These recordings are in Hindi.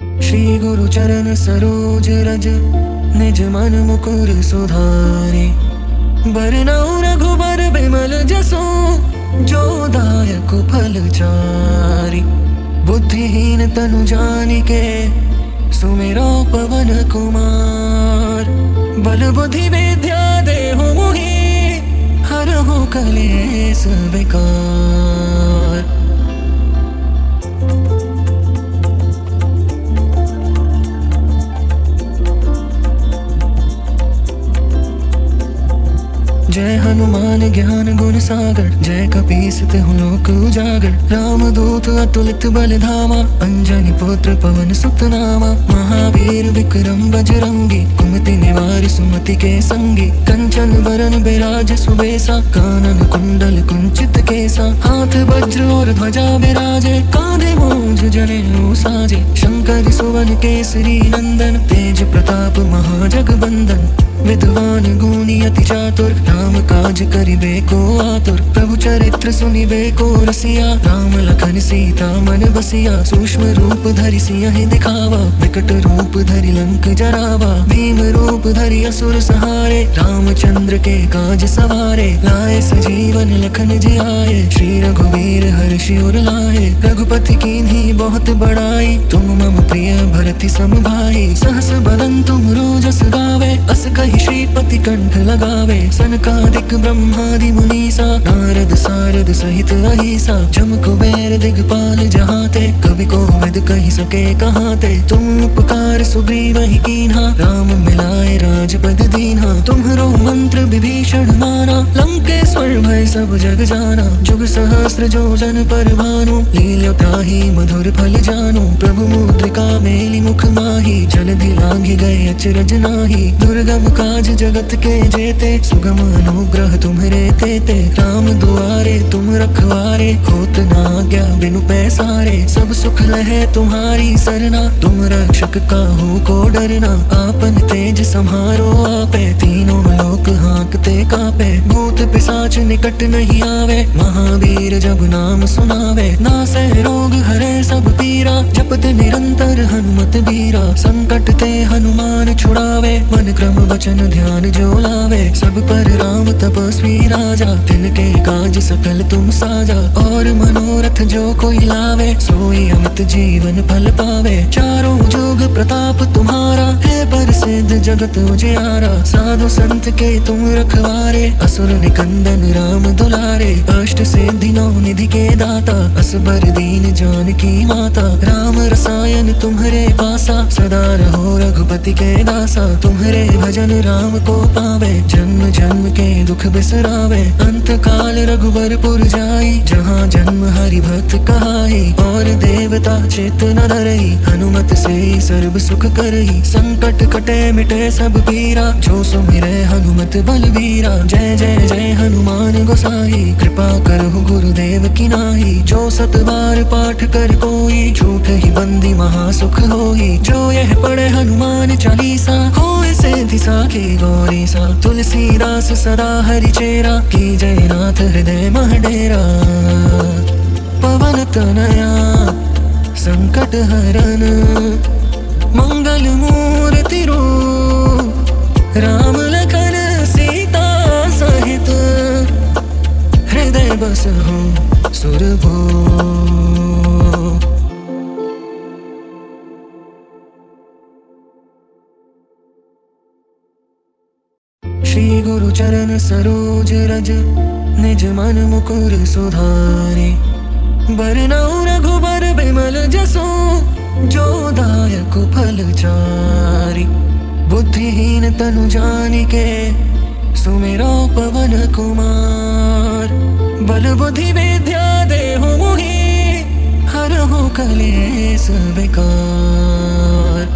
श्री गुरु चरण सरोज रज, निज मन मुकुर सुधारे। बरनउँ रघुबर बिमल जसु, जो दायक फल चारि। बुद्धिहीन तनु जानिके, सुमिरो पवन कुमार। बल बुद्धि विद्या देहु मोहि, हरहु कलेस विकार। जय हनुमान ज्ञान गुण सागर, जय कपीस तिहुँ लोक उजागर। राम दूत अतुलित बल धामा, अंजनी पुत्र पवन सुत नामा। महावीर विक्रम बजरंगी, कुमति निवार सुमति के संगी। कंचन बरन बिराज सुबेसा, कानन कुंडल कुंचित केसा। हाथ वज्र और ध्वजा बिराजे, कांधे मूंज जनेऊ साजे। शंकर सुवन केसरी नंदन, तेज प्रताप महाजगबंदन। विद्वान गुणी अति चातुर, राम काज करिबे को आतुर। प्रभु चरित्र सुनिबे को रसिया, राम लखन सीता मन बसिया। सूक्ष्म रूप धरि सियहि दिखावा, विकट रूप धरि लंक जरावा। भीम रूप धरि असुर सहारे, रामचंद्र के काज सवारे। लाए सजीवन लखन जियाए, श्री रघुवीर हर्षि उर लाए। रघुपति कीन्ही बहुत बड़ाई, तुम मम प्रिय भरति सम भाई। सहस बदन तुम रोजस गावे, अस कहि श्रीपति कंठ लगावे। सनकादिक ब्रह्मादि मुनीसा, नारद सारद सहित अहीसा। जम कुबेर दिगपाल जहाते, कवि कोविद कहि सके कहाते। तुम उपकार सुग्रीवहि कीन्हा, राम मिलाए राजपद दीन्हा। तुम्हरो मंत्र विभीषण माना, लंकेश्वर भय सब जग जाना। जुग सहस्र जो जन पर भानु, लील्यो ताहि मधुर फल जानु। प्रभु मुद्रिका मेलि मुख माहि, जलधि लांघि गए अचरज नाहि। दुर्गम काज जगत के जेते, सुगम अनुग्रह तुम्हरे तेते। राम दुआरे तुम रखवारे, होत न आज्ञा बिनु पैसारे। सब सुख लहे तुम्हारी सरना, तुम रक्षक काहू को डरना। आपन तेज सम्हारो आपे, तीनों लोक हाँकते कापे। भूत पिशाच निकट नहीं आवे, महावीर जब नाम सुनावे। नासै रोग हरे सब पीरा, जपत निरंतर हनुमत बीरा। संकट ते हनुमान छुड़ावे, मन क्रम वचन ध्यान जो लावे। सब पर राम तपस्वी राजा, तिनके काज सकल तुम साजा। और मनोरथ जो कोई लावे, सोई अमित जीवन फल पावे। चारों जुग प्रताप तुम्हारा, है प्रसिद्ध जगत उजियारा। साधु संत के तुम रखवारे, असुर निकंदन राम दुलारे। अष्ट सिद्धि नौ निधि के दाता, असबर दीन जानकी माता। राम रसायन तुम्हरे पासा, सदा रहो रघुपति के दासा। तुम्हरे भजन राम को पावे, जन्म जन्म के दुख बिसरावे। अंत काल रघुबरपुर जाई, जहाँ जन्म हरि भक्त कहाई। और देवता चित्त न धरई, हनुमत से सर्व सुख करई। संकट कटे मिटे सब पीरा, जो सुमिरै हनुमत बलबीरा। जय जय जय हनुमान गोसाई, कृपा करहु गुरुदेव की नाई। जो सत बार पाठ कर कोई, झूठ ही बंदी महासुख होई। जो यह पढ़े हनुमान चालीसा, होए सिद्धि साखी गौरी सा। तुलसीदास सदा हरि चेरा, की जय नाथ हृदय मह डेरा। पवन तनया संकट हरन, मंगल मूर्ति रूप। राम लखन सीता सहित, हृदय बसहु सुरभूप। श्री गुरु चरण सरोज रज, निज मन मुकुर सुधारे। बरनउँ रघुबर बिमल जसु, जो दायक फल चारि। बुद्धिहीन तनु जानिके, सुमिरो पवन कुमार। बल बुद्धि विद्या देहु मोहि, हरहु कलेस विकार।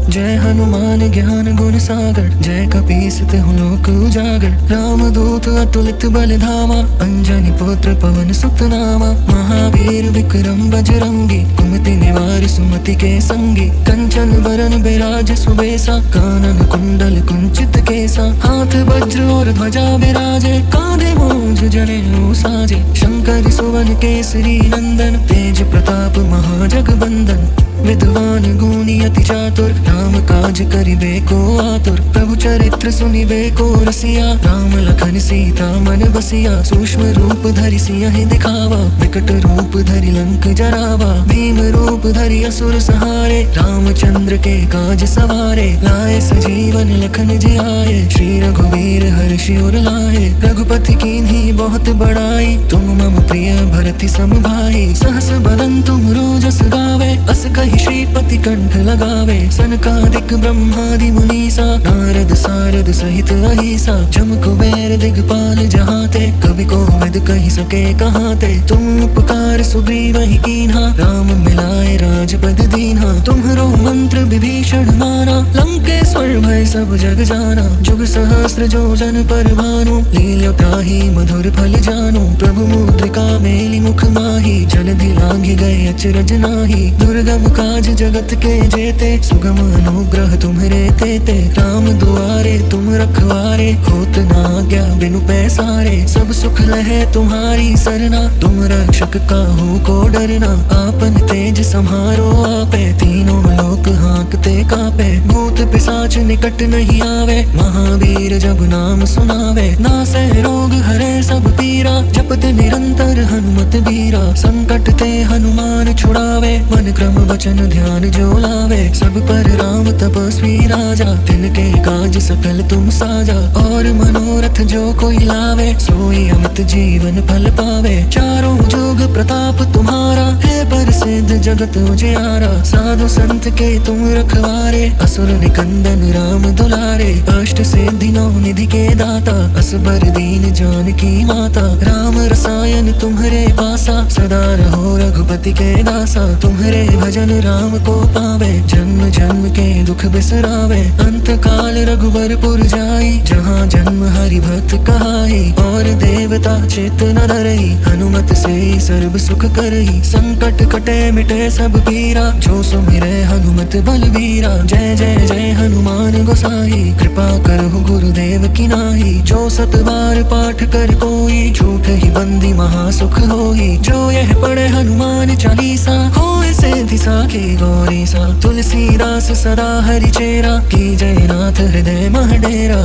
जय हनुमान ज्ञान गुण सागर, जय कपीस तिहुँ लोक उजागर। रामदूत अतुलित बल धामा, अंजनी पुत्र पवन सुत नामा। महावीर विक्रम बजरंगी, कुमति निवार सुमति के संगी। कंचन बरन बिराज सुबेसा, कानन कुंडल कुंचित केसा। हाथ वज्र और ध्वजा बिराजे, कांधे मूंज जनेऊ साजे। शंकर सुवन केसरी नंदन, तेज प्रताप महाजगबंदन। विद्वान गुणी अति चातुर, राम काज करिबे को आतुर। प्रभु चरित्र सुनिबे को रसिया, राम लखन सीता मन बसिया। सूक्ष्म रूप धरि सियहि दिखावा, विकट रूप धरि लंक जरावा। भीम रूप धरि असुर सहारे, रामचंद्र के काज सवारे। लाए सजीवन लखन जियाए, श्री रघुवीर हर्षि उर लाए। रघुपति कीन्ही बहुत बड़ाई, तुम मम प्रिय भरति सम भाई। सहस बदन तुम रोजस गावे, अस कहि श्रीपति कंठ लगावे। सनकादिक ब्रह्मादि मुनीसा, नारद सारद सहित अहिसा। जम कुबेर दिगपाल जहाते, कवि कोविद कहि सके कहाते। तुम उपकार सुग्रीव ही कीन्हा, राम मिलाए राजपद दीन्हा। तुम्हरो मंत्र विभीषण माना, लंकेश्वर भय सब जग जाना। जुग सहस्र जो जन पर भानु, लील्यो ताहि मधुर फल जानु। प्रभु मुद्रिका मेलि मुख माहि, जलधि लांघि गए अचरज नाहि। दुर्गम काज जगत के जेते, सुगम अनुग्रह तुम्हरे तेते। राम दुआरे तुम रखवारे, होत न आज्ञा बिनु पैसारे। सब सुख लहे तुम्हारी सरना, तुम रक्षक काहू को डरना। आपन तेज सम्हारो आपे, तीनों लोक हाँकते कापे। भूत पिशाच निकट नहीं आवे, महावीर जब नाम सुनावे। नासै रोग हरे सब पीरा, जपत निरंतर हनुमत बीरा। संकट ते हनुमान छुड़ावे, मन क्रम वचन ध्यान जो लावे। सब पर राम तपस्वी राजा, तिनके काज सकल तुम साजा। और मनोरथ जो कोई लावे, सोई अमित जीवन फल पावे। चारों जुग प्रताप तुम्हारा, है प्रसिद्ध जगत उजियारा। साधु संत के तुम रखवारे, असुर निकंदन राम दुलारे। अष्ट सिद्धि नौ निधि के दाता, असबर दीन जानकी माता। राम रसायन तुम्हरे पासा, सदा रहो रघुपति के दासा। तुम्हरे भजन राम को पावे, जन्म जन्म के दुख बिसरावे। अंत काल रघुबरपुर जाई, जहाँ जन्म हरि भक्त कहाई। और देवता चित न डरई, हनुमत से सर्व सुख करई। संकट कटे मिटे सब पीरा, जो सुमिरे हनुमत बलबीरा। जय जय जय हनुमान गोसाई, कृपा करहु गुरुदेव की नाई। जो सत बार पाठ कर कोई, झूठ ही बंदी महासुख होई। जो यह पढ़े हनुमान चालीसा, होए सिद्धि साखी गौरी सा। तुलसीदास सदा हरि चेरा, की जय नाथ हृदय मह डेरा।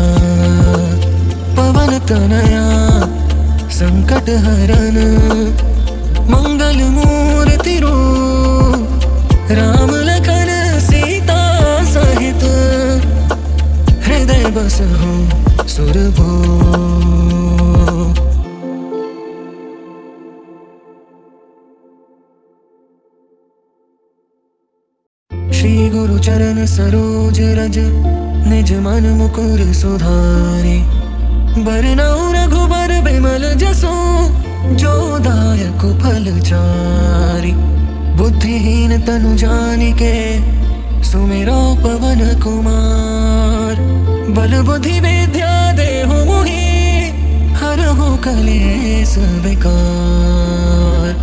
पवन तनया संकट हरन, मंगल मूर्ति रूप। राम लखन सीता सहित, हृदय बसहु सुरभूप। श्री गुरु चरण सरोज रज, निज मन मुकुर सुधारे। बरनउँ रघुबर बिमल जसु, जो दायक फल चारि। बुद्धिहीन तनु जानिके, सुमिरो पवन कुमार। बल बुद्धि विद्या देहु मोहि, हरहु कलेस विकार।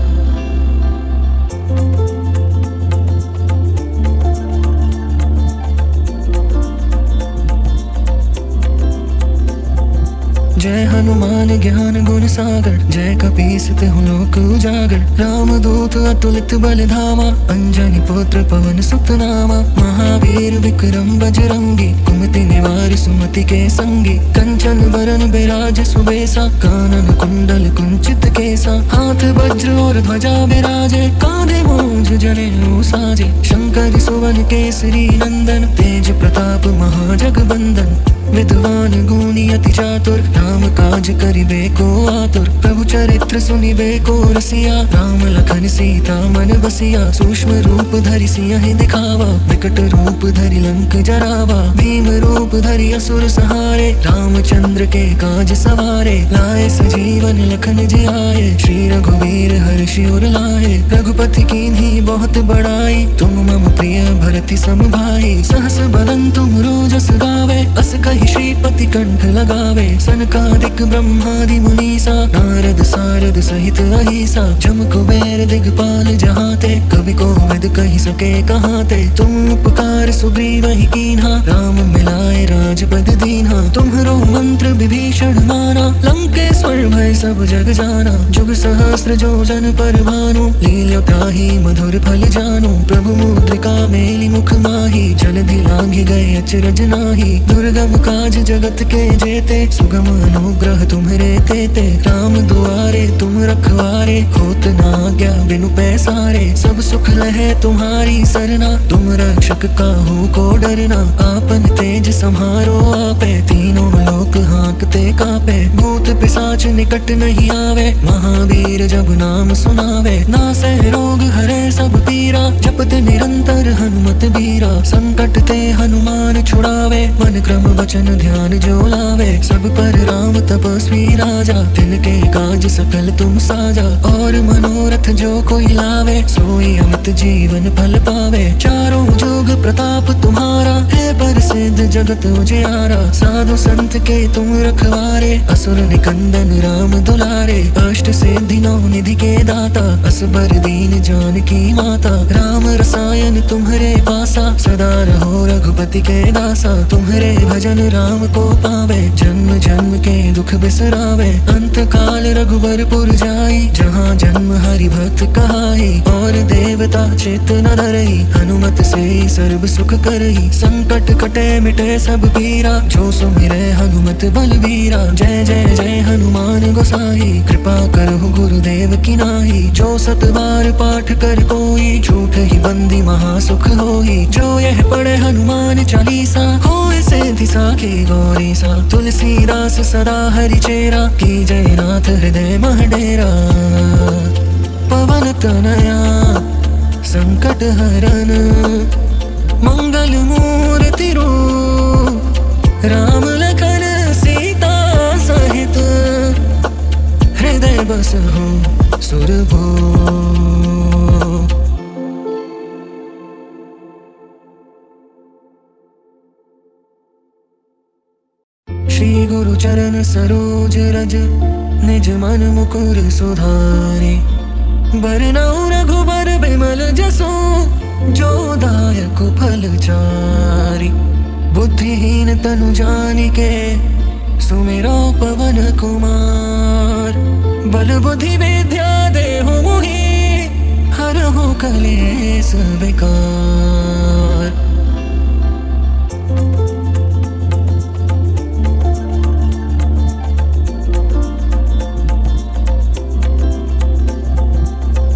जय हनुमान ज्ञान गुण सागर, जय कपीस तिहुँ लोक उजागर। रामदूत अतुलित बल धामा, अंजनी पुत्र पवन सुत नामा। महावीर विक्रम बजरंगी, कुमति निवार सुमति के संगी। कंचन बरन बिराज सुबेसा, कानन कुंडल कुंचित केसा। हाथ वज्र और ध्वजा बिराजे, कांधे मूंज जनेऊ साजे। शंकर सुवन केसरी नंदन, तेज प्रताप महाजगबंदन। विद्वान गुणी अति चातुर, राम काज करिबे को आतुर। प्रभु चरित्र सुनिबे को रसिया, राम लखन सीता मन बसिया। सूक्ष्म रूप धरि सियहि दिखावा, विकट रूप धरि लंक जरावा। भीम रूप धरि असुर सहारे, रामचंद्र के काज सवारे। लाए सजीवन लखन जियाए, श्री रघुवीर हर्षि उर लाए। रघुपति कीन्ही बहुत बड़ाई, तुम मम प्रिय भरति सम भाई। सहस बदन तुम रोजस गावे, अस कहि श्रीपति कंठ लगावे। सनकादिक ब्रह्मादि मुनीसा, नारद सारद सहित अहिसा। जम कुबेर दिगपाल जहाते, कवि को वेद कही सके कहाते। तुम उपकार सुग्रीव ही कीन्हा, राम मिलाए राजपद दीन्हा। तुम्हरो मंत्र विभीषण माना, लंकेश्वर भय सब जग जाना। जुग सहस्र जो जन पर भानु, लील्यो ताहि मधुर फल जानू। प्रभु मुद्रिका मेलि मुख माही, जलधि लांघि गए अचरज नाही। दुर्गम काज जगत के जेते, सुगम अनुग्रह तुम्हरे तेते। राम दुआरे तुम रखवारे, होत न आज्ञा बिनु पैसारे। सब सुख लहे तुम्हारी सरना, तुम रक्षक काहू को डरना। आपन तेज सम्हारो आपे, तीनों लोक हाँकते कापे। भूत पिशाच निकट नहीं आवे, महावीर जब नाम सुनावे। नासै रोग हरे सब पीरा, जपत निरंतर हनुमत बीरा। संकट ते हनुमान छुड़ावे, मन क्रम वचन ध्यान जो लावे। सब पर राम तपस्वी राजा, तिनके काज सकल तुम साजा। और मनोरथ जो कोई लावे, सोई अमित जीवन फल पावे। चारों जुग प्रताप तुम्हारा, है प्रसिद्ध जगत उजियारा। साधु संत के तुम रखवारे, असुर निकंदन राम दुलारे। अष्ट सिद्धि नौ निधि के दाता, असबर दीन जानकी माता। राम रसायन तुम्हरे पासा, सदा रहो रघुपति के दासा। तुम्हरे भजन राम को पावे, जन्म जन्म के दुख बिसरावे। अंत काल रघुबरपुर जाई, जहाँ जन्म हरि भक्त कहाई। और देवता चित्त न धरई, हनुमत से सर्व सुख करई। संकट कटे मिटे सब पीरा, जो सुमिरै हनुमत बलबीरा। जय जय जय हनुमान गोसाई, कृपा करहु गुरुदेव की नाई। जो सत बार पाठ कर कोई, झूठ ही बंदी महासुख होई। जो यह पढ़े हनुमान चालीसा, होए सिद्धि साखी गौरी सा। तुलसीदास सदा हरि चेरा, की जय नाथ हृदय मह डेरा। पवन तनया संकट हरन, मंगल मूर्ति रूप। राम लखन सीता सहित, हृदय बसहु सुरभूप। श्री गुरु चरण सरोज रज, निज मन मुकुर सुधारे। बरनउँ रघुबर बिमल जसु, जो दायक फल चारि। बुद्धिहीन तनु जानिके, सुमिरो पवन कुमार। बल बुद्धि विद्या देहु मोहि, हरहु कलेस विकार।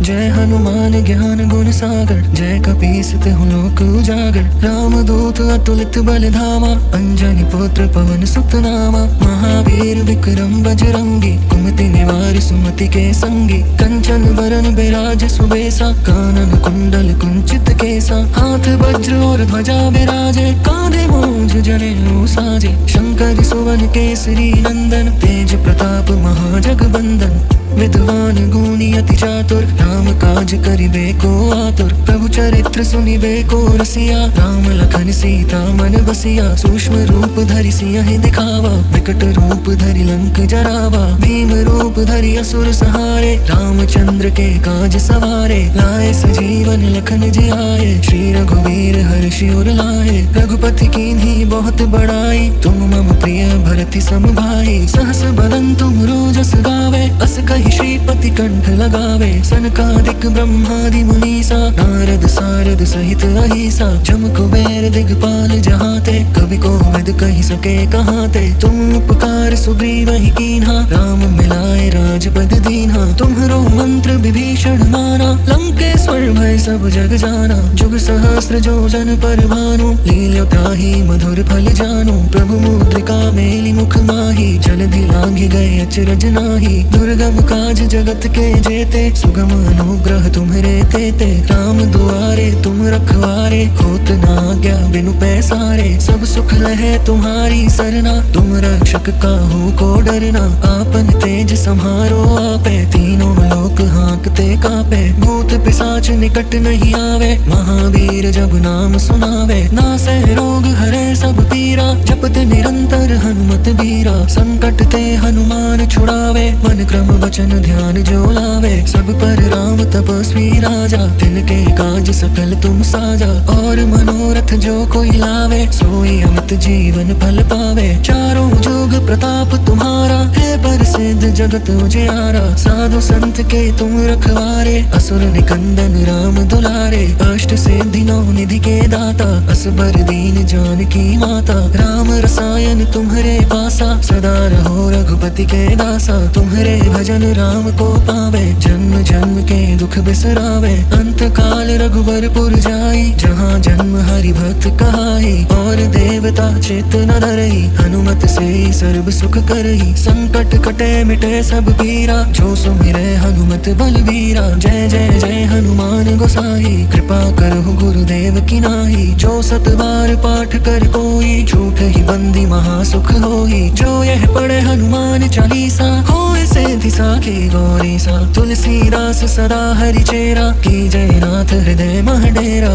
जय हनुमान ज्ञान गुण सागर, जय कपीस तिहुँ लोक उजागर। राम दूत अतुलित बल धामा, अंजनी पुत्र पवन सुत नामा। महावीर विक्रम बजरंगी, कुमति निवार सुमति के संगी। कंचन बरन बिराज सुबेसा, कानन कुंडल कुंचित केसा। हाथ वज्र और ध्वजा विराजे, कांधे मूंज जनेऊ साजे। शंकर सुवन केसरी नंदन, तेज प्रताप महाजगबंदन। विद्वान गुणी अति चातुर, राम काज करिबे को आतुर। प्रभु चरित्र सुनिबे को रसिया, राम लखन सीता मन बसिया। सूक्ष्म रूप धरि सियहि दिखावा, विकट रूप धरि लंक जरावा। भीम रूप धरि असुर सहारे, रामचंद्र के काज सवारे। लाए सजीवन लखन जियाए, श्री रघुवीर हर्षि उर लाए। रघुपति कीन्ही बहुत बड़ाई, तुम मम प्रिय भरति सम भाई। सहस बदन तुम रोजस गावे, अस कहि श्रीपति कंठ लगावे। सनकादिक ब्रह्मादि मुनीसा, नारद सारद सहित अहिसा। जम कुबेर दिगपाल जहाते, कवि को वेद कही सके कहाते। तुम उपकार सुग्रीव ही कीन्हा, राम मिलाए राजपद दीन्हा। तुम्हरो मंत्र विभीषण माना, लंकेश्वर भय सब जग जाना। जुग सहस्र जो जन पर भानु, लील्यो ताहि मधुर फल जानू। प्रभु मुद्रिका मेलि मुख माही, जलधि लांघ गए अचरज नाही। दुर्गम काज जगत के जेते, सुगम अनुग्रह तुम्हरे तेते। राम दुआरे तुम रखवारे, होत ना आज्ञा बिनु पैसारे। सब सुख लहे तुम्हारी सरना, तुम रक्षक काहू को डरना। आपन तेज सम्हारो आपे, तीनों लोक हाँकते कापे। भूत पिशाच निकट नहीं आवे, महावीर जब नाम सुनावे। नासै रोग हरे सब पीरा, जपत निरंतर हनुमत बीरा। संकट ते हनुमान छुड़ावे, मन क्रम वचन ध्यान जो लावे। सब पर राम तपस्वी राजा, तिनके काज सकल तुम साजा। और मनोरथ जो कोई लावे, सोई अमित जीवन फल पावे। चारों जुग प्रताप तुम्हारा, है प्रसिद्ध जगत उजियारा। साधु संत के तुम रखवारे, असुर निकंदन राम दुलारे। अष्ट सिद्धि नौ निधि के दाता, असबर दीन जानकी माता। राम रसायन तुम्हरे पासा, सदा रहो रघुपति के दासा। तुम्हरे भजन राम को पावे, जन्म जन्म के दुख बिसरावे। अंत काल रघुबरपुर जाई, जहाँ जन्म हरि भक्त कहाई। और देवता चित न डरई, हनुमत से सर्व सुख करई। संकट कटे मिटे सब पीरा, जो सुमिरै हनुमत बलबीरा। जय जय जय हनुमान गोसाई, कृपा करहु गुरुदेव की नाई। जो सत बार पाठ कर कोई, झूठ ही बंदी महासुख होई। जो यह पढ़े हनुमान चालीसा, होए सिद्धि साखी गौरी सा। तुलसीदास सदा हरि चेरा, की जय नाथ हृदय मह डेरा।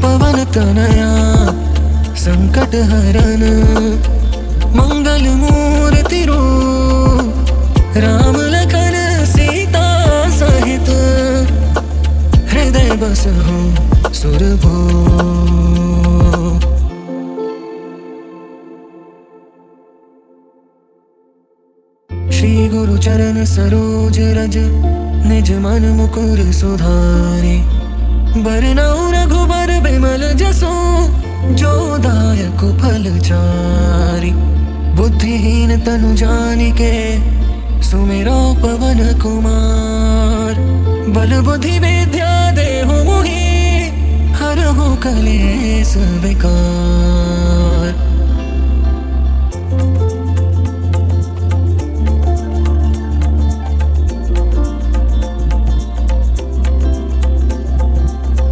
पवन तनया संकट हरन, मंगल मूर्ति रूप। राम लखन सीता सहित, हृदय बसहु सुरभूप। श्री गुरु चरण सरोज रज, निज मन मुकुर सुधारे। बरनउँ रघुबर बिमल जसु, जो दायक फल चारि। बुद्धिहीन तनु जानिके, सुमिरो पवन कुमार। बल बुद्धि विद्या देहु मोहि, हरहु कलेस विकार।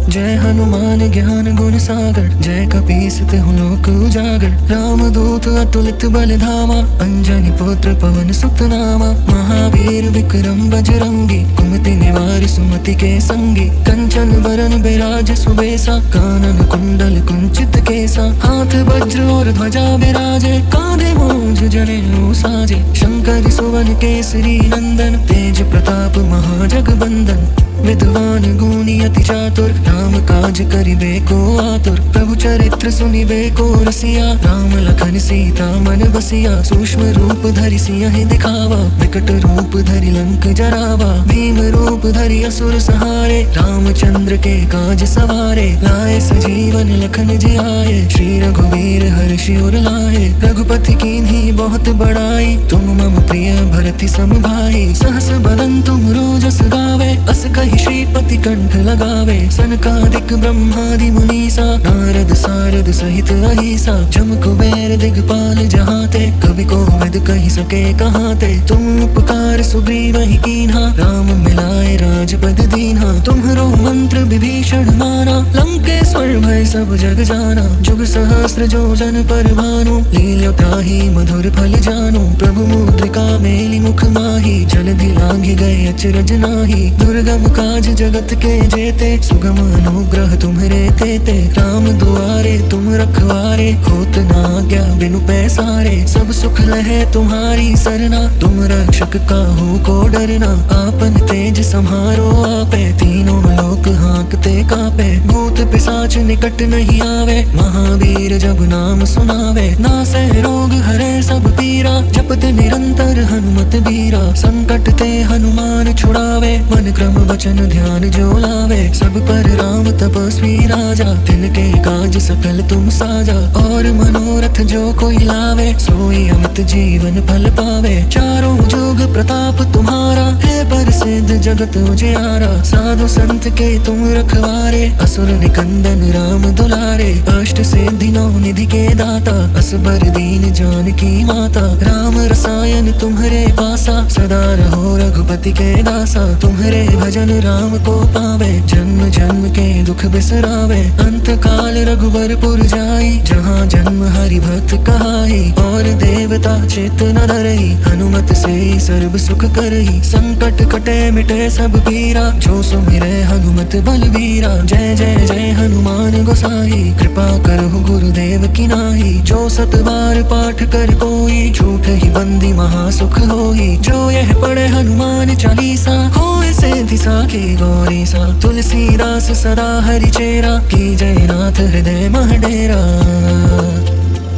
जय हनुमान ज्ञान गुण सागर, जय कपीस तिहुँ लोक उजागर। राम दूत अतुलित बल धामा, अंजनी पुत्र पवन सुत नामा। महावीर विक्रम बजरंगी, कुमति निवार सुमति के संगी। कंचन बरन बिराज सुबेसा, कानन कुंडल कुंचित केसा। हाथ वज्र और ध्वजा बिराजे, कांधे मूंज जनेऊ साजे। शंकर सुवन केसरी नंदन, तेज प्रताप महाजगबंदन। विद्वान गुणी अति चातुर, राम काज करिबे को आतुर। प्रभु चरित्र सुनिबे को रसिया, राम लखन सीता मन बसिया। सूक्ष्म रूप धरि सियहि दिखावा, विकट रूप धरि लंक जरावा। भीम रूप धरि असुर सहारे, रामचंद्र के काज सवारे। लाए सजीवन लखन जियाए, श्री रघुवीर हर्षि उर लाए। रघुपति कीन्ही बहुत बड़ाई, तुम मम प्रिय भरति सम भाई। सहस बदन तुम रोजस गावे, अस कहि श्रीपति कंठ लगावे। सनकादिक ब्रह्मादि मुनीसा, नारद सारद सहित अहिसा। जम कुबेर दिगपाल जहाते, कवि कोविद कहि सके कहाते। तुम उपकार सुग्रीवहि कीन्हा, राम मिलाए राजपद दीन्हा। तुम्हरो मंत्र विभीषण माना, लंकेश्वर भय सब जग जाना। जुग सहस्र जो जन पर भानु, लील्यो ताहि मधुर फल जानु। प्रभु मुद्रिका मेलि मुख माहि, जलधि लांघि गए अचरज नाही। दुर्गम काज जगत के जेते, सुगम अनुग्रह तुम्हरे तेते। राम दुआरे तुम रखवारे, होत ना आज्ञा बिनु पैसारे। सब सुख लहे तुम्हारी सरना, तुम रक्षक काहू को डरना। आपन तेज सम्हारो आपे, तीनों लोक हाँकते कापे। भूत पिशाच निकट नहीं आवे, महावीर जब नाम सुनावे। नासै रोग हरे सब पीरा, जपत निरंतर हनुमत बीरा। संकट ते हनुमान छुड़ावे, मन क्रम वचन ध्यान जो लावे। सब पर राम तपस्वी राजा, तिनके काज सकल तुम साजा। और मनोरथ जो कोई लावे, सोई अमित जीवन फल पावे। चारों जुग प्रताप तुम्हारा, है प्रसिद्ध सिद्ध जगत उजियारा। साधु संत के तुम रखवारे, असुर निकंदन राम दुलारे। अष्ट सिद्धि नौ निधि के दाता, असबर दीन जानकी माता। राम रसायन तुम्हारे पासा, सदा रहो रघुपति के दासा। तुम्हारे भजन राम को पावे, जन्म जन्म के दुख बिसरावे। अंत काल रघुबरपुर जाई, जहाँ जन्म हरि भक्त कहाई। और देवता चित न डरई, हनुमत से सर्व सुख करई। संकट कटे मिटे सब पीरा, जो सुमिरै हनुमत बलबीरा। जय जय जय हनुमान गोसाई, कृपा करहु गुरुदेव की नाई। जो सत बार पाठ कर कोई, झूठ ही बंदी महासुख होई। जो यह पढ़े हनुमान चालीसा, होए सिद्धि साखी गौरी सा। तुलसीदास सदा हरि चेरा, की जय नाथ हृदय मह डेरा।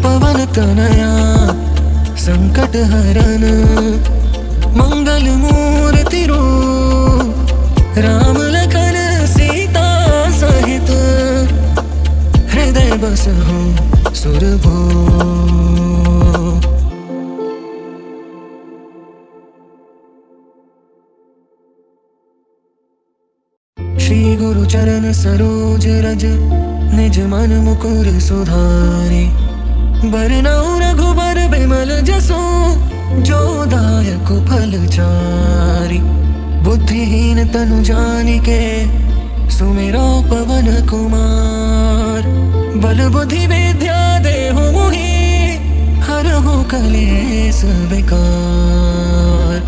पवन तनया संकट हरन, मंगल मूर्ति रूप। राम लखन सीता सहित, हृदय बसहु सुरभूप। श्री गुरु चरण सरोज रज, निज मन मुकुर सुधारे। बरनउँ रघुबर बिमल जसु, जो दायक फल चारि। बुद्धिहीन तनु जानिके, सुमिरो पवन कुमार। बल बुद्धि विद्या देहु मोहि, हरहु कलेस विकार।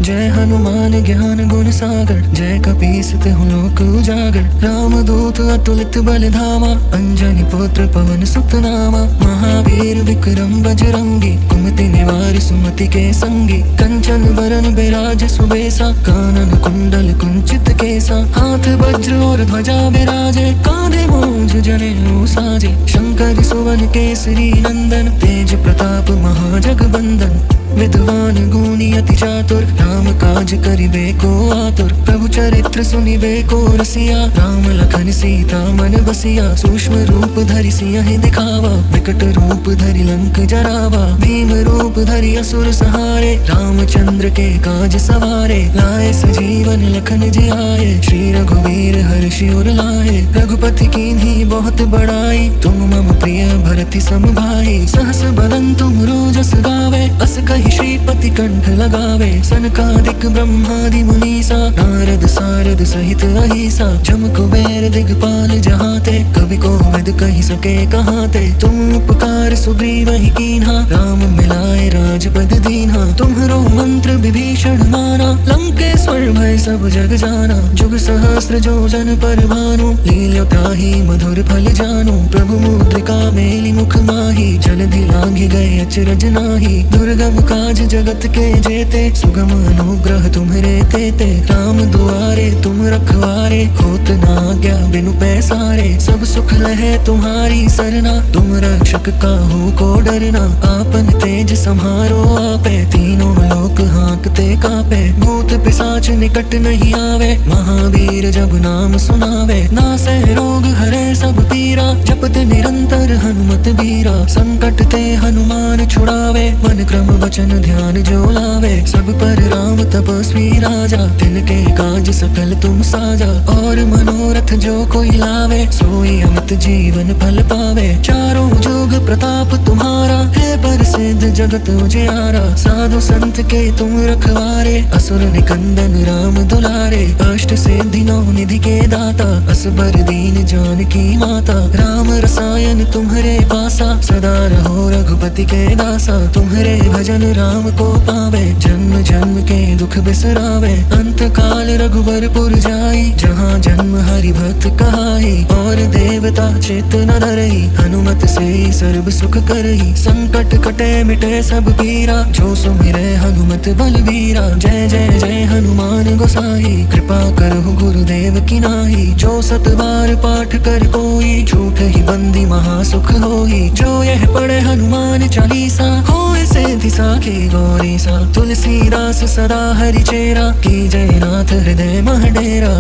जय हनुमान ज्ञान गुण सागर, जय कपीस तिहुँ लोक उजागर। राम दूत अतुलित बल धामा, अंजनी पुत्र पवन सुत नामा। महावीर विक्रम बजरंगी, कुमति निवार सुमति के संगी। कंचन बरन बिराज सुबेसा, कानन कुंडल कुंचित केसा। हाथ वज्र और ध्वजा बिराजे, कांधे मूंज जनेऊ साजे। शंकर सुवन केसरी नंदन, तेज प्रताप महाजगबंदन। विद्वान गुणी अति चातुर, राम काज करिबे को आतुर। प्रभु चरित्र सुनिबे को रसिया, राम लखन सीता मन बसिया। सूक्ष्म रूप धरि सियहि दिखावा, विकट रूप धरि लंक जरावा। भीम रूप धरि असुर सहारे, रामचंद्र के काज सवारे। लाए सजीवन लखन जियाए, श्री रघुवीर हर्षि उर लाए। रघुपति कीन्ही बहुत बड़ाई, तुम मम प्रिय भरति सम भाई। सहस बदन तुम रोजस गावे, अस कहि श्रीपति कंठ लगावे। सनकादिक ब्रह्मादि मुनीसा, नारद सारद सहित अहीसा। जम कुबेर दिगपाल जहाते, कवि कोविद कहि सके कहाते। तुम उपकार सुग्रीव ही कीन्हा, राम मिलाए राजपद दीन्हा। तुम्हरो मंत्र विभीषण माना, लंकेश्वर भय सब जग जाना। जुग सहस्र जो जन पर भानु, लील्यो ताहि मधुर फल जानु। प्रभु मुद्रिका मेलि मुख माहि, जलधि लांघि गए अचरज नाहि। दुर्गम काज जगत के जेते, सुगम अनुग्रह तुम्हरे तेते। राम दुआरे तुम रखवारे, होत न आज्ञा बिनु पैसारे। सब सुख लहे तुम्हारी सरना, तुम रक्षक काहू को डरना। आपन तेज सम्हारो आपे, तीनों लोक हाँकते कापे। भूत पिशाच निकट नहीं आवे, महावीर जब नाम सुनावे। नासै रोग हरे सब पीरा, जपत निरंतर हनुमत बीरा। संकट ते हनुमान छुड़ावे, मन क्रम वचन ध्यान जो लावे। सब पर राम तपस्वी राजा, तिनके काज सकल तुम साजा। और मनोरथ जो कोई लावे, सोई अमित जीवन फल पावे। चारों जुग प्रताप तुम्हारा, है प्रसिद्ध जगत उजियारा। साधु संत के तुम रखवारे, असुर निकंदन राम दुलारे। अष्ट सिद्धि नौ निधि के दाता, असबर दीन जानकी माता। राम रसायन तुम्हारे पासा, सदा रहो रघुपति के दासा। तुम्हारे भजन राम को पावे, जन्म जन्म के दुख बिसरावे। अंत काल रघुबरपुर जाई, जहाँ जन्म हरि भक्त कहाई। और देवता चित न डरई, हनुमत से सर्व सुख करई। संकट कटे मिटे सब पीरा, जो सुमिरै हनुमत बलबीरा। जय जय जय हनुमान गोसाई, कृपा करहु गुरुदेव की नाई। जो सत बार पाठ कर कोई, झूठ ही बंदी महासुख होई। जो यह पढ़े हनुमान चालीसा, होए सिद्धि साखी गौरी सा। तुलसीदास सदा हरि चेरा, की जय नाथ हृदय मह डेरा।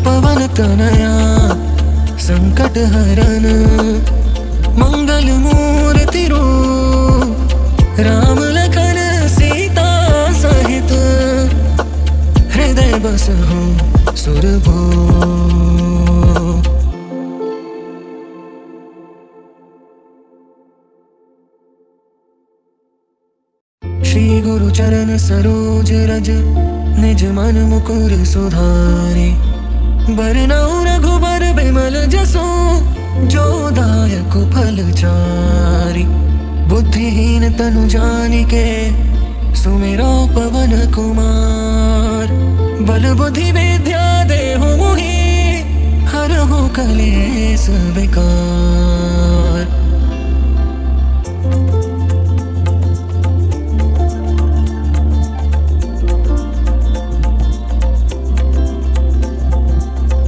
पवन तनया संकट हरन मंगल मूर्ति रूप राम लखन सीता सहित हृदय बसहु सुरभो। श्री गुरु चरण सरोज रज निज मन मुकुर सुधारे। बरनउँ रघुबर बिमल जसु जो दायक फल चारि। बुद्धिहीन तनु जानिके सुमिरो पवन कुमार। बल बुद्धि विद्या देहु मोहि हरहु कलेस विकार।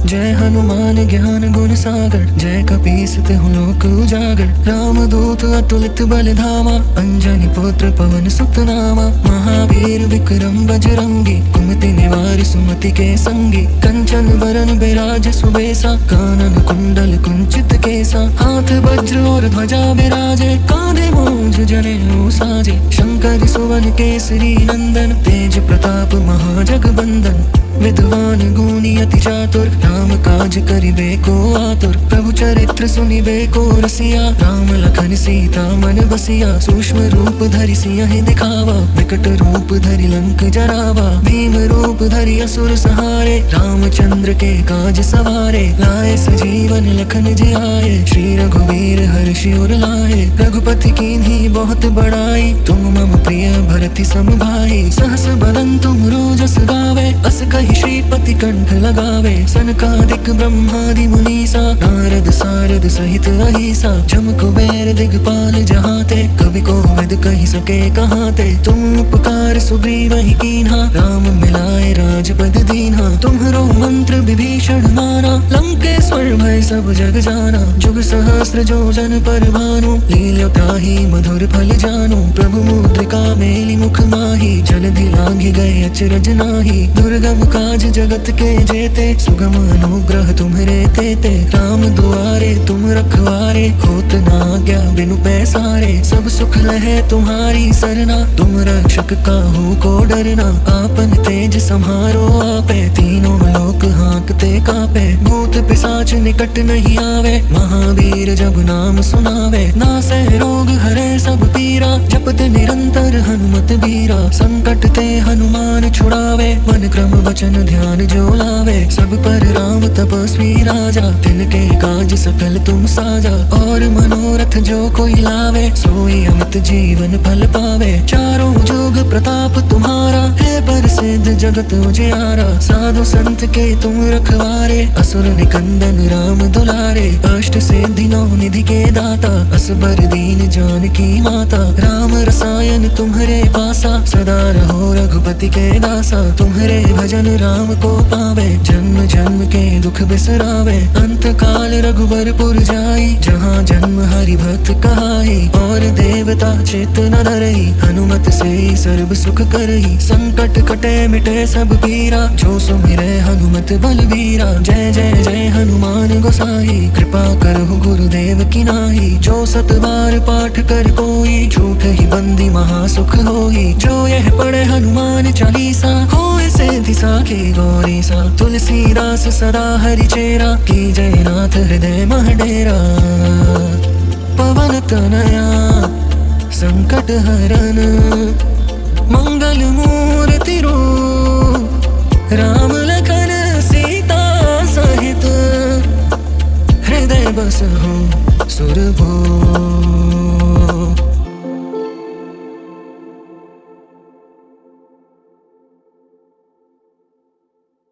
जय हनुमान ज्ञान गुण सागर जय कपीस तिहुँ लोक उजागर। राम दूत अतुलित बल धामा अंजनी पुत्र पवन सुत नामा। महावीर विक्रम बजरंगी कुमति निवार सुमति के संगी। कंचन बरन बिराज सुबेसा कानन कुंडल कुंचित केसा। हाथ वज्र और ध्वजा बिराजे कांधे मूंज जनेऊ साजे। शंकर सुवन केसरी नंदन तेज प्रताप महाजगबंदन। विद्वान गुणी अति चातुर राम काज करिबे को आतुर। प्रभु चरित्र सुनिबे को रसिया राम लखन सीता मन बसिया। सूक्ष्म रूप धरि सियहि दिखावा विकट रूप धरि लंक जरावा। भीम रूप धरि असुर सहारे रामचंद्र के काज सवारे। लाए सजीवन लखन जियाए श्री रघुवीर हर्षि उर लाए। रघुपति कीन्ही बहुत बड़ाई तुम मम प्रिय भरति सम भाई। सहस बदन तुम रोजस गावे अस कहि श्रीपति कंठ लगावे। सनकादिक ब्रह्मादि मुनीसा नारद सारद सहित अहिसा। जम कुबेर दिगपाल जहाते कवि कोविद कहि सके कहाते। तुम उपकार सुग्रीव ही कीन्हा राम मिलाए राजपद दीन्हा। तुम्हरो मंत्र विभीषण माना लंकेश्वर भय सब जग जाना। जुग सहस्र जो जन पर भानु लील्यो ताहि मधुर फल जानु। प्रभु मुद्रिका मेलि मुख माहि जलधि लांघि गए अचरज नाहि। दुर्गम काज जगत के जेते सुगम अनुग्रह तुम्हरे तेते। राम दुआरे तुम रखवारे होत न आज्ञा बिनु पैसारे। सब सुख लहे तुम्हारी सरना तुम रक्षक काहू को डरना। आपन तेज सम्हारो आपे तीनों लोक हाँकते कापे। भूत पिशाच निकट नहीं आवे महावीर जब नाम सुनावे। नासै रोग हरे सब पीरा जपत निरंतर हनुमत बीरा। संकट ते हनुमान छुड़ावे मन क्रम वचन ध्यान जो लावे। सब पर राम तपस्वी राजा तिनके काज सकल तुम साजा। और मनोरथ जो कोई लावे सोई अमित जीवन फल पावे। चारों जुग प्रताप तुम्हारा है प्रसिद्ध जगत उजियारा। साधु संत के तुम रखवारे असुर निकंदन राम दुलारे। अष्ट सिद्धि नौ निधि के दाता असबर दीन जानकी माता। राम रसायन तुम्हरे पासा सदा रहो रघुपति के दासा। तुम्हरे भजन राम को पावे जन्म जन्म के दुख बिसरावे। अंत काल रघुबरपुर जाई जहाँ जन्म हरि भक्त कहाई। और देवता चित न धरई हनुमत से सर्व सुख करई। संकट कटे मिटे सब पीरा जो सुमिरै हनुमत बलबीरा। जय जय जय हनुमान गोसाई कृपा करहु गुरुदेव की नाई। जो सत बार पाठ कर कोई झूठ ही बंदी महासुख होई। जो यह पढ़े हनुमान चालीसा होए सिद्धि साखी गौरी सा। तुलसीदास सदा हरि चेरा की जय नाथ हृदय मह डेरा। पवन तनया संकट हरन मंगल मूर्ति रूप राम